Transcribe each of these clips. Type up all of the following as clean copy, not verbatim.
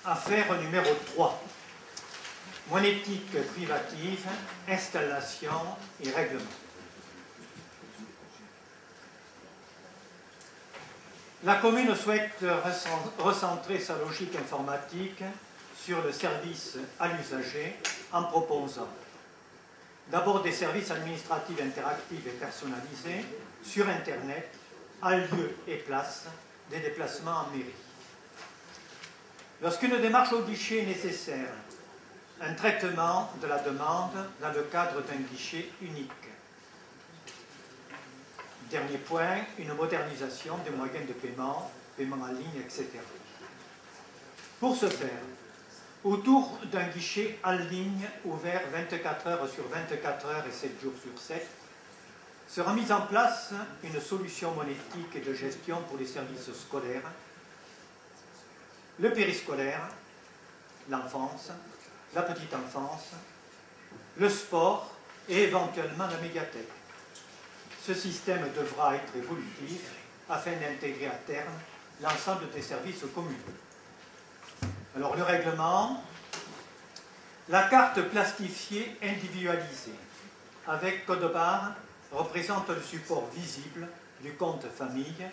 Affaire numéro 3. Monétique privative, installation et règlement. La commune souhaite recentrer sa logique informatique sur le service à l'usager en proposant d'abord des services administratifs interactifs et personnalisés sur Internet, à lieu et place des déplacements en mairie. Lorsqu'une démarche au guichet est nécessaire, un traitement de la demande dans le cadre d'un guichet unique. Dernier point, une modernisation des moyens de paiement, paiement en ligne, etc. Pour ce faire, autour d'un guichet en ligne ouvert 24 heures sur 24 heures et 7 jours sur 7, sera mise en place une solution monétique et de gestion pour les services scolaires, le périscolaire, l'enfance, la petite enfance, le sport et éventuellement la médiathèque. Ce système devra être évolutif afin d'intégrer à terme l'ensemble des services communaux. Alors le règlement, la carte plastifiée individualisée avec code-barre représente le support visible du compte famille,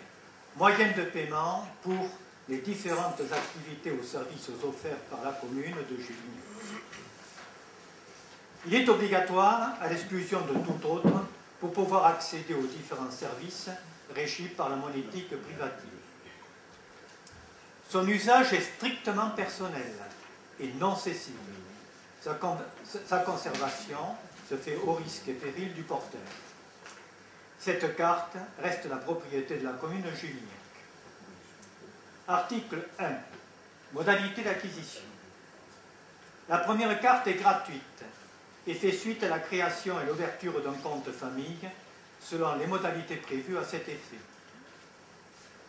moyen de paiement pour les différentes activités ou services offerts par la commune de Juvignac. Il est obligatoire, à l'exclusion de tout autre, pour pouvoir accéder aux différents services régis par la monétique privative. Son usage est strictement personnel et non cessible. Sa conservation se fait au risque et péril du porteur. Cette carte reste la propriété de la commune de Juvignac. Article 1. Modalité d'acquisition. La première carte est gratuite et fait suite à la création et l'ouverture d'un compte famille selon les modalités prévues à cet effet.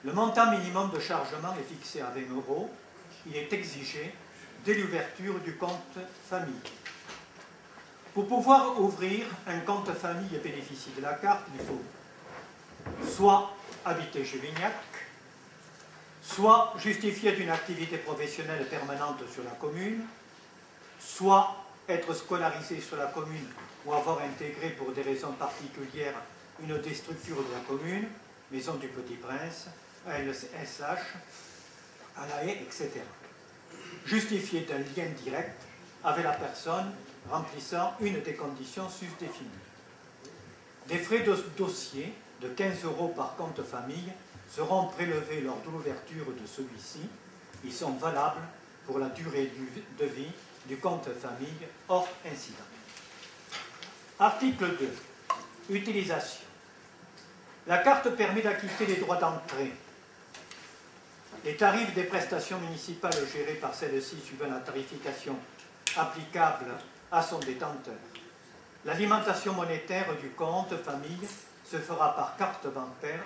Le montant minimum de chargement est fixé à 20 €. Il est exigé dès l'ouverture du compte famille. Pour pouvoir ouvrir un compte famille et bénéficier de la carte, il faut soit habiter Juvignac, soit justifier d'une activité professionnelle permanente sur la commune, soit être scolarisé sur la commune ou avoir intégré pour des raisons particulières une des structures de la commune, Maison du Petit Prince, ALSH, à la haie, etc. Justifier d'un lien direct avec la personne remplissant une des conditions sus-définies. Des frais de dossier de 15 € par compte famille seront prélevés lors de l'ouverture de celui-ci. Ils sont valables pour la durée de vie du compte famille hors incident. Article 2. Utilisation. La carte permet d'acquitter les droits d'entrée, les tarifs des prestations municipales gérées par celle-ci suivant la tarification applicable à son détenteur. L'alimentation monétaire du compte famille se fera par carte bancaire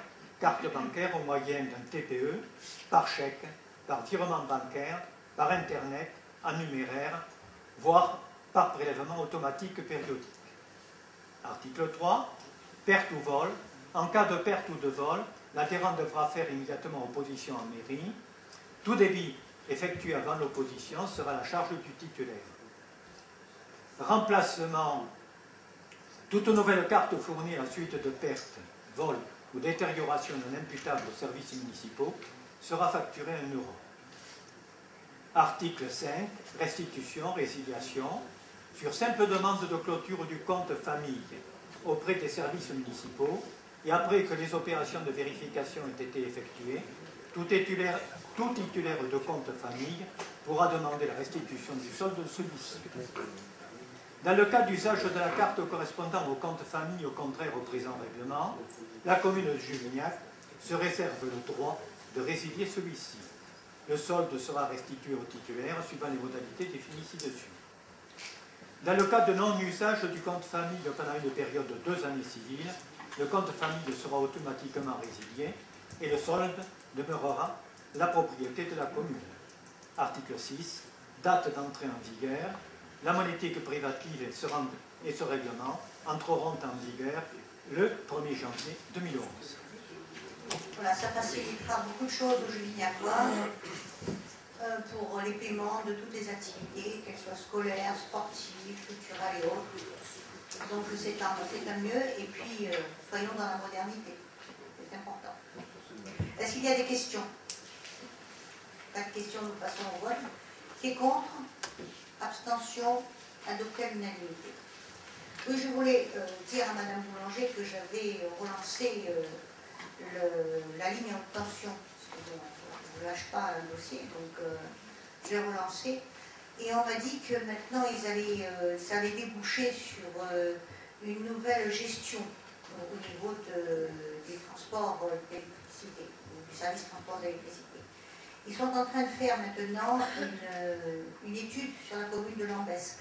au moyen d'un TPE, par chèque, par virement bancaire, par Internet, en numéraire, voire par prélèvement automatique périodique. Article 3. Perte ou vol. En cas de perte ou de vol, l'adhérent devra faire immédiatement opposition en mairie. Tout débit effectué avant l'opposition sera à la charge du titulaire. Remplacement. Toute nouvelle carte fournie à la suite de perte, vol ou détérioration non imputable aux services municipaux sera facturée à 1 €. Article 5. Restitution, résiliation. Sur simple demande de clôture du compte famille auprès des services municipaux et après que les opérations de vérification aient été effectuées, tout titulaire de compte famille pourra demander la restitution du solde de celui-ci. Dans le cas d'usage de la carte correspondant au compte famille au contraire au présent règlement, la commune de Juvignac se réserve le droit de résilier celui-ci. Le solde sera restitué au titulaire suivant les modalités définies ci-dessus. Dans le cas de non-usage du compte famille pendant une période de 2 années civiles, le compte famille sera automatiquement résilié et le solde demeurera la propriété de la commune. Article 6. Date d'entrée en vigueur. La monétique privative et ce règlement entreront en vigueur le 1er janvier 2011. Voilà, ça facilitera beaucoup de choses aux Juvignacois. pour les paiements de toutes les activités, qu'elles soient scolaires, sportives, culturelles et autres. Donc c'est un mieux, et puis soyons dans la modernité, c'est important. Est-ce qu'il y a des questions? Pas de questions, nous passons au vote. Qui est contre? Abstention? Adopté à l'unanimité. Oui, je voulais dire à Madame Boulanger que j'avais relancé la ligne en tension. Je ne lâche pas un dossier, donc j'ai relancé. Et on m'a dit que maintenant, ça allait déboucher sur une nouvelle gestion au niveau des transports d'électricité, du service transport d'électricité. Ils sont en train de faire maintenant une étude sur la commune de Lambesc,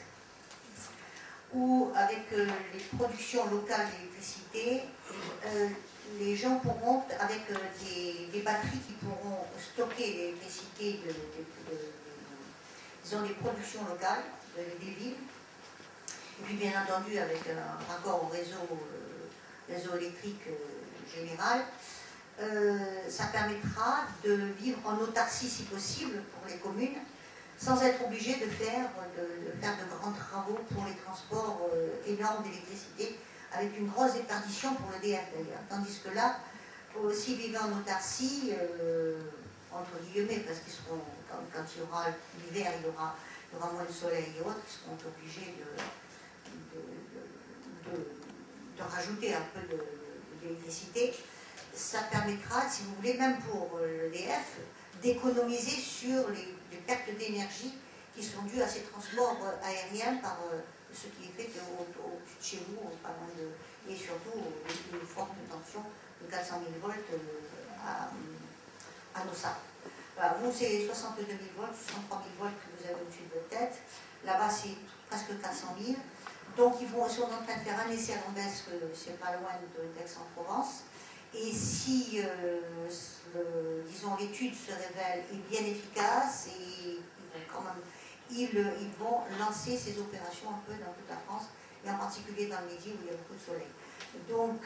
où avec les productions locales d'électricité, les gens pourront, avec des batteries qui pourront stocker l'électricité disons, des productions locales, des villes, et puis bien entendu avec un raccord au réseau électrique général, ça permettra de vivre en autarcie si possible pour les communes, sans être obligé de faire de grands travaux pour les transports énormes d'électricité, avec une grosse déperdition pour le DF d'ailleurs. Tandis que là, s'ils vivent en autarcie, entre guillemets, parce qu'ils seront, quand il y aura l'hiver, il y aura moins de soleil et autres, ils seront obligés de rajouter un peu d'électricité. Ça permettra, si vous voulez, même pour l'EDF, d'économiser sur les pertes d'énergie qui sont dues à ces transports aériens par ce qui est fait au-dessus de chez vous, et surtout une forte tension de 400 000 volts à Nossa. Voilà, vous, c'est 62 000 volts, 63 000 volts que vous avez au-dessus de votre tête. Là-bas, c'est presque 400 000. Donc, ils sont en train de faire un essai à Lambesc, c'est pas loin d'Aix-en-Provence. Et si, disons, l'étude se révèle bien efficace, et ils vont lancer ces opérations un peu dans toute la France, et en particulier dans le Midi où il y a beaucoup de soleil. Donc,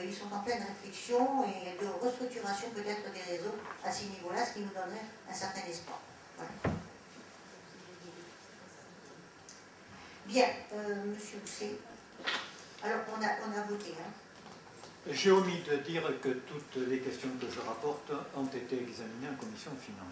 ils sont en pleine réflexion et de restructuration peut-être des réseaux à ces niveaux-là, ce qui nous donnerait un certain espoir. Voilà. Bien, Monsieur Housset. Alors, on a voté, hein. J'ai omis de dire que toutes les questions que je rapporte ont été examinées en commission de finances.